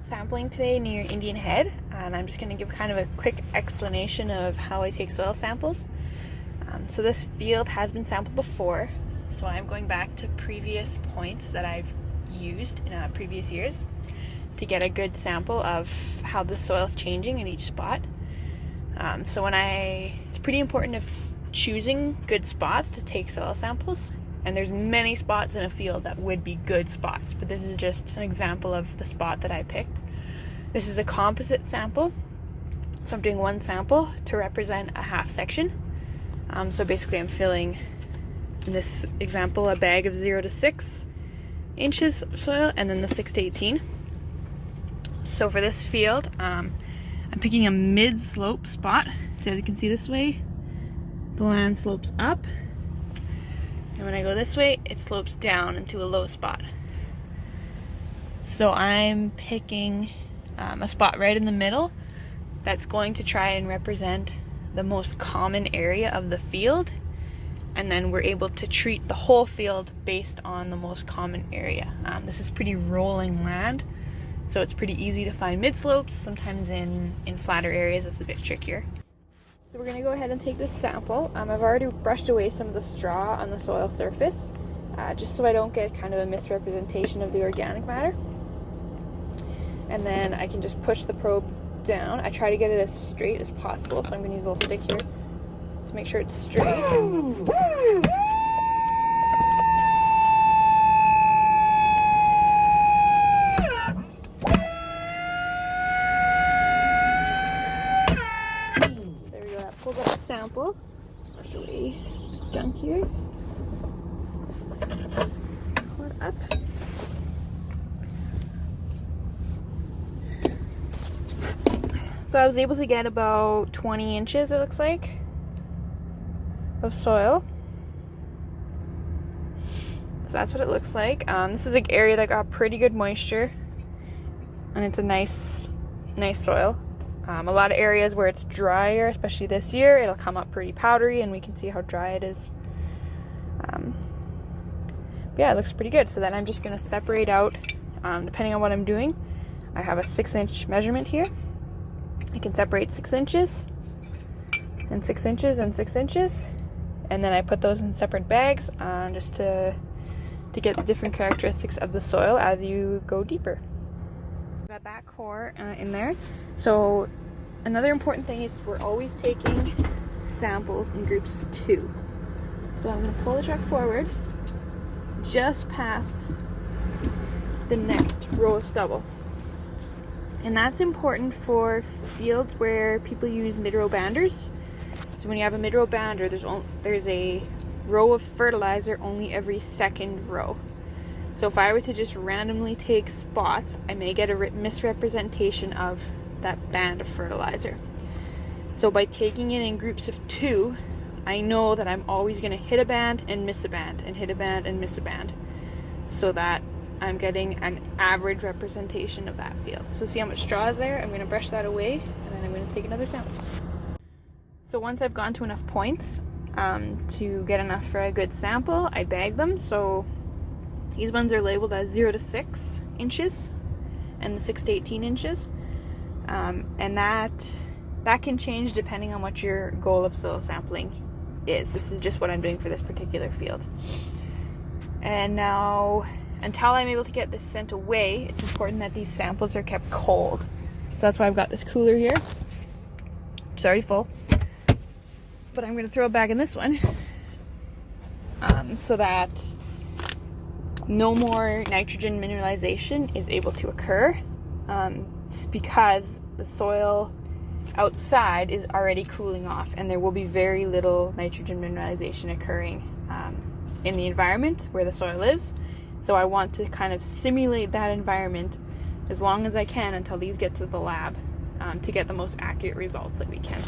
sampling today near Indian Head, and I'm just going to give kind of a quick explanation of how I take soil samples. So this field has been sampled before, so I'm going back to previous points that I've used in previous years to get a good sample of how the soil is changing in each spot. It's pretty important if choosing good spots to take soil samples, and there's many spots in a field that would be good spots, but this is just an example of the spot that I picked. This is a composite sample, so I'm doing one sample to represent a half section. So basically I'm filling, in this example, a bag of 0 to 6 inches of soil, and then the 6 to 18. So for this field, I'm picking a mid-slope spot. So as you can see this way, the land slopes up, and when I go this way, it slopes down into a low spot. So I'm picking a spot right in the middle that's going to try and represent the most common area of the field, and then we're able to treat the whole field based on the most common area. This is pretty rolling land, so it's pretty easy to find mid-slopes. Sometimes in flatter areas it's a bit trickier. So we're going to go ahead and take this sample. I've already brushed away some of the straw on the soil surface, just so I don't get kind of a misrepresentation of the organic matter. And then I can just push the probe down. I try to get it as straight as possible, so I'm going to use a little stick here to make sure it's straight. Pull up the sample, push away junk here, pull it up. So I was able to get about 20 inches, it looks like, of soil. So that's what it looks like. This is an area that got pretty good moisture, and it's a nice soil. A lot of areas where it's drier, especially this year, it'll come up pretty powdery, and we can see how dry it is. But yeah, it looks pretty good. So then I'm just going to separate out, depending on what I'm doing. I have a 6-inch measurement here. I can separate 6 inches, and 6 inches, and 6 inches, and then I put those in separate bags, just to get the different characteristics of the soil as you go deeper. Got that core in there. So another important thing is we're always taking samples in groups of 2. So I'm going to pull the truck forward just past the next row of stubble, and that's important for fields where people use mid-row banders. So when you have a mid-row bander, there's a row of fertilizer only every second row. So if I were to just randomly take spots, I may get a misrepresentation of that band of fertilizer. So by taking it in groups of 2, I know that I'm always going to hit a band and miss a band, and hit a band and miss a band, so that I'm getting an average representation of that field. So see how much straw is there? I'm going to brush that away, and then I'm going to take another sample. So once I've gone to enough points to get enough for a good sample, I bag them. So these ones are labeled as 0 to 6 inches, and the 6 to 18 inches. And that can change depending on what your goal of soil sampling is. This is just what I'm doing for this particular field. And now, until I'm able to get this sent away, it's important that these samples are kept cold. So that's why I've got this cooler here. It's already full, but I'm going to throw it back in this one, so that no more nitrogen mineralization is able to occur, because the soil outside is already cooling off, and there will be very little nitrogen mineralization occurring in the environment where the soil is. So I want to kind of simulate that environment as long as I can until these get to the lab, to get the most accurate results that we can.